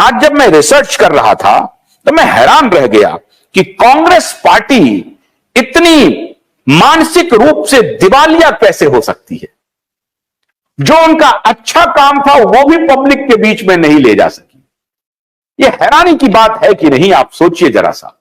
आज जब मैं रिसर्च कर रहा था तो मैं हैरान रह गया कि कांग्रेस पार्टी इतनी मानसिक रूप से दिवालिया कैसे हो सकती है। जो उनका अच्छा काम था वो भी पब्लिक के बीच में नहीं ले जा सकी। यह हैरानी की बात है कि नहीं, आप सोचिए जरा सा।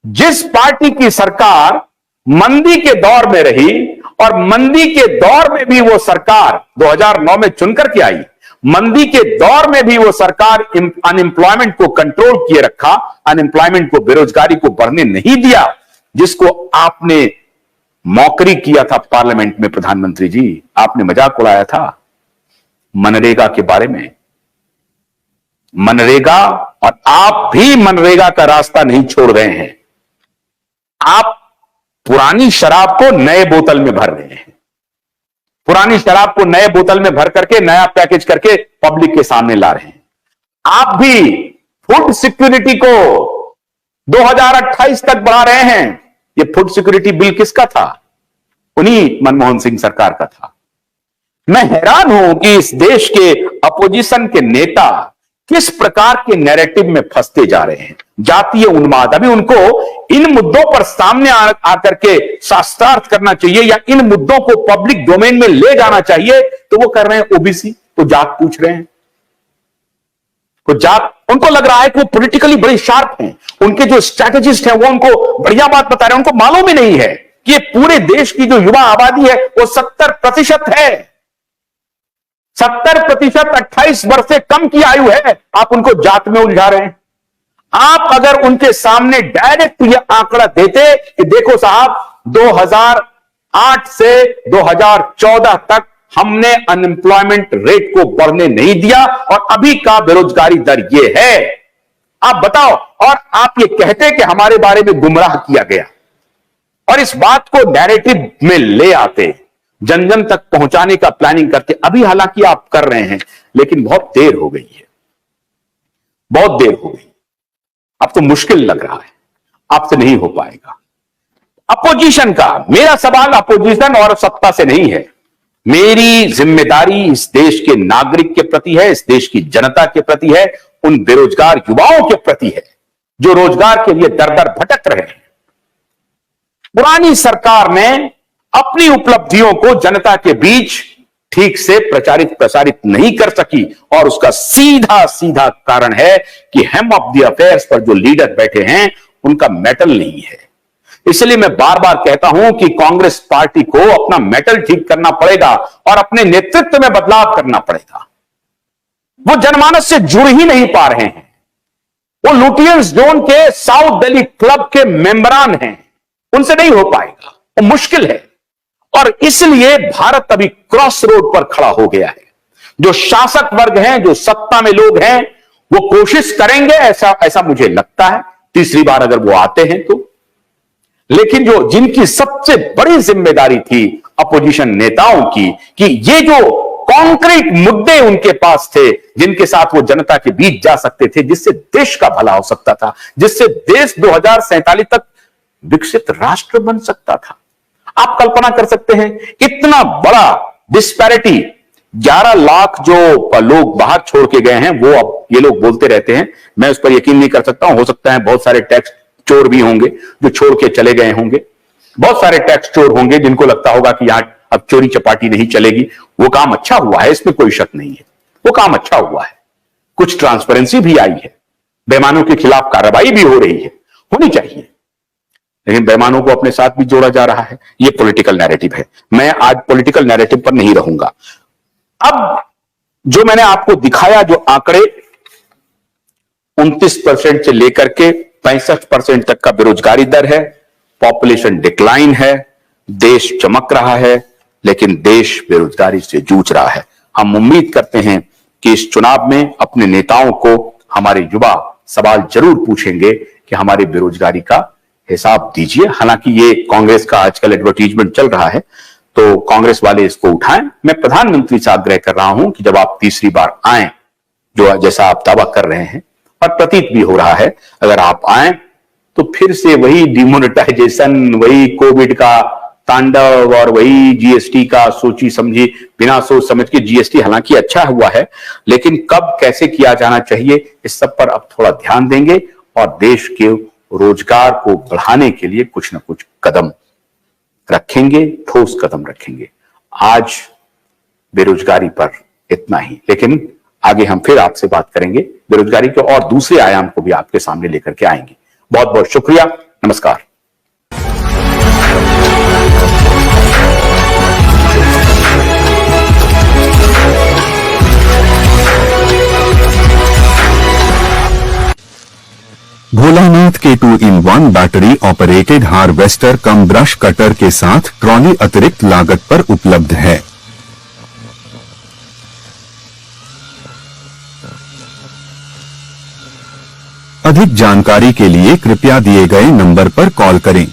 जिस पार्टी की सरकार मंदी के दौर में रही और मंदी के दौर में भी वो सरकार 2009 में चुनकर के आई, मंदी के दौर में भी वो सरकार अनएम्प्लॉयमेंट को कंट्रोल किए रखा, अनएम्प्लॉयमेंट को, बेरोजगारी को बढ़ने नहीं दिया, जिसको आपने मौकरी किया था पार्लियामेंट में। प्रधानमंत्री जी, आपने मजाक उड़ाया था मनरेगा के बारे में। मनरेगा, और आप भी मनरेगा का रास्ता नहीं छोड़ रहे हैं। आप पुरानी शराब को नए बोतल में भर रहे हैं, पुरानी शराब को नए बोतल में भर करके नया पैकेज करके पब्लिक के सामने ला रहे हैं। आप भी फूड सिक्योरिटी को 2028 तक बढ़ा रहे हैं। ये फूड सिक्योरिटी बिल किसका था? उन्हीं मनमोहन सिंह सरकार का था। मैं हैरान हूं कि इस देश के अपोजिशन के नेता किस प्रकार के नैरेटिव में फंसते जा रहे हैं। जातीय उन्माद, अभी उनको इन मुद्दों पर सामने आकर के शास्त्रार्थ करना चाहिए या इन मुद्दों को पब्लिक डोमेन में ले जाना चाहिए, तो वो कर रहे हैं ओबीसी, तो जात पूछ रहे हैं। तो जात, उनको लग रहा है कि वो पॉलिटिकली बड़े शार्प हैं, उनके जो स्ट्रैटेजिस्ट हैं वो उनको बढ़िया बात बता रहे हैं। उनको मालूम ही नहीं है कि पूरे देश की जो युवा आबादी है वो 70% है। 70% 28 वर्ष से कम की आयु है। आप उनको जात में उलझा रहे हैं। आप अगर उनके सामने डायरेक्ट ये आंकड़ा देते कि देखो साहब, 2008 से 2014 तक हमने अनएम्प्लॉयमेंट रेट को बढ़ने नहीं दिया और अभी का बेरोजगारी दर ये है, आप बताओ, और आप ये कहते कि हमारे बारे में गुमराह किया गया, और इस बात को नैरेटिव में ले आते, जन जन तक पहुंचाने का प्लानिंग करते। अभी हालांकि आप कर रहे हैं, लेकिन बहुत देर हो गई है, बहुत देर हो गई। अब तो मुश्किल लग रहा है, आपसे नहीं हो पाएगा। अपोजिशन का मेरा सवाल अपोजिशन और सत्ता से नहीं है। मेरी जिम्मेदारी इस देश के नागरिक के प्रति है, इस देश की जनता के प्रति है, उन बेरोजगार युवाओं के प्रति है जो रोजगार के लिए दर दर भटक रहे हैं। पुरानी सरकार ने अपनी उपलब्धियों को जनता के बीच ठीक से प्रचारित प्रसारित नहीं कर सकी, और उसका सीधा सीधा कारण है कि हेम ऑफ द अफेयर्स पर जो लीडर बैठे हैं उनका मेटल नहीं है। इसलिए मैं बार बार कहता हूं कि कांग्रेस पार्टी को अपना मेटल ठीक करना पड़ेगा और अपने नेतृत्व में बदलाव करना पड़ेगा। वो जनमानस से जुड़ ही नहीं पा रहे हैं। वो लुटियंस जोन के साउथ दिल्ली क्लब के मेंबरान हैं, उनसे नहीं हो पाएगा, वो मुश्किल है। और इसलिए भारत अभी क्रॉस रोड पर खड़ा हो गया है। जो शासक वर्ग हैं, जो सत्ता में लोग हैं, वो कोशिश करेंगे, ऐसा मुझे लगता है, तीसरी बार अगर वो आते हैं तो। लेकिन जो जिनकी सबसे बड़ी जिम्मेदारी थी अपोजिशन नेताओं की, कि ये जो कॉन्क्रीट मुद्दे उनके पास थे, जिनके साथ वो जनता के बीच जा सकते थे, जिससे देश का भला हो सकता था, जिससे देश 2047 तक विकसित राष्ट्र बन सकता था। आप कल्पना कर सकते हैं इतना बड़ा डिस्पैरिटी, 11 लाख जो लोग बाहर छोड़ के गए हैं, वो अब ये लोग बोलते रहते हैं, मैं उस पर यकीन नहीं कर सकता हूं। हो सकता है बहुत सारे टैक्स चोर भी होंगे जो छोड़ के चले गए होंगे, बहुत सारे टैक्स चोर होंगे जिनको लगता होगा कि यहां अब चोरी चपाटी नहीं चलेगी। वो काम अच्छा हुआ है, इसमें कोई शक नहीं है, वो काम अच्छा हुआ है। कुछ ट्रांसपेरेंसी भी आई है, बेईमानों के खिलाफ कार्रवाई भी हो रही है, होनी चाहिए, लेकिन बेईमानों को अपने साथ भी जोड़ा जा रहा है। ये पॉलिटिकल नैरेटिव है। मैं आज पॉलिटिकल नैरेटिव पर नहीं रहूंगा। अब जो मैंने आपको दिखाया, जो आंकड़े 29% से लेकर के 65% तक का बेरोजगारी दर है, पॉपुलेशन डिक्लाइन है, देश चमक रहा है, लेकिन देश बेरोजगारी से जूझ रहा है। हम उम्मीद करते हैं कि इस चुनाव में अपने नेताओं को हमारे युवा सवाल जरूर पूछेंगे कि हमारे बेरोजगारी का हिसाब दीजिए। हालांकि ये कांग्रेस का आजकल एडवर्टीजमेंट चल रहा है, तो कांग्रेस वाले इसको उठाएं। मैं प्रधानमंत्री से आग्रह कर रहा हूं कि जब आप तीसरी बार आए, जो जैसा आप दावा कर रहे हैं और प्रतीत भी हो रहा है, अगर आप आए तो फिर से वही डिमोनेटाइजेशन, वही कोविड का तांडव और वही जीएसटी का सोची समझी बिना सोच समझ के जीएसटी हालांकि अच्छा हुआ है, लेकिन कब कैसे किया जाना चाहिए इस सब पर अब थोड़ा ध्यान देंगे और देश के रोजगार को बढ़ाने के लिए कुछ ना कुछ कदम रखेंगे, ठोस कदम रखेंगे। आज बेरोजगारी पर इतना ही, लेकिन आगे हम फिर आपसे बात करेंगे, बेरोजगारी के और दूसरे आयाम को भी आपके सामने लेकर के आएंगे। बहुत बहुत शुक्रिया, नमस्कार। भोलानाथ के 2-in-1 बैटरी ऑपरेटेड हार्वेस्टर कम ब्रश कटर के साथ ट्रॉली अतिरिक्त लागत पर उपलब्ध है। अधिक जानकारी के लिए कृपया दिए गए नंबर पर कॉल करें।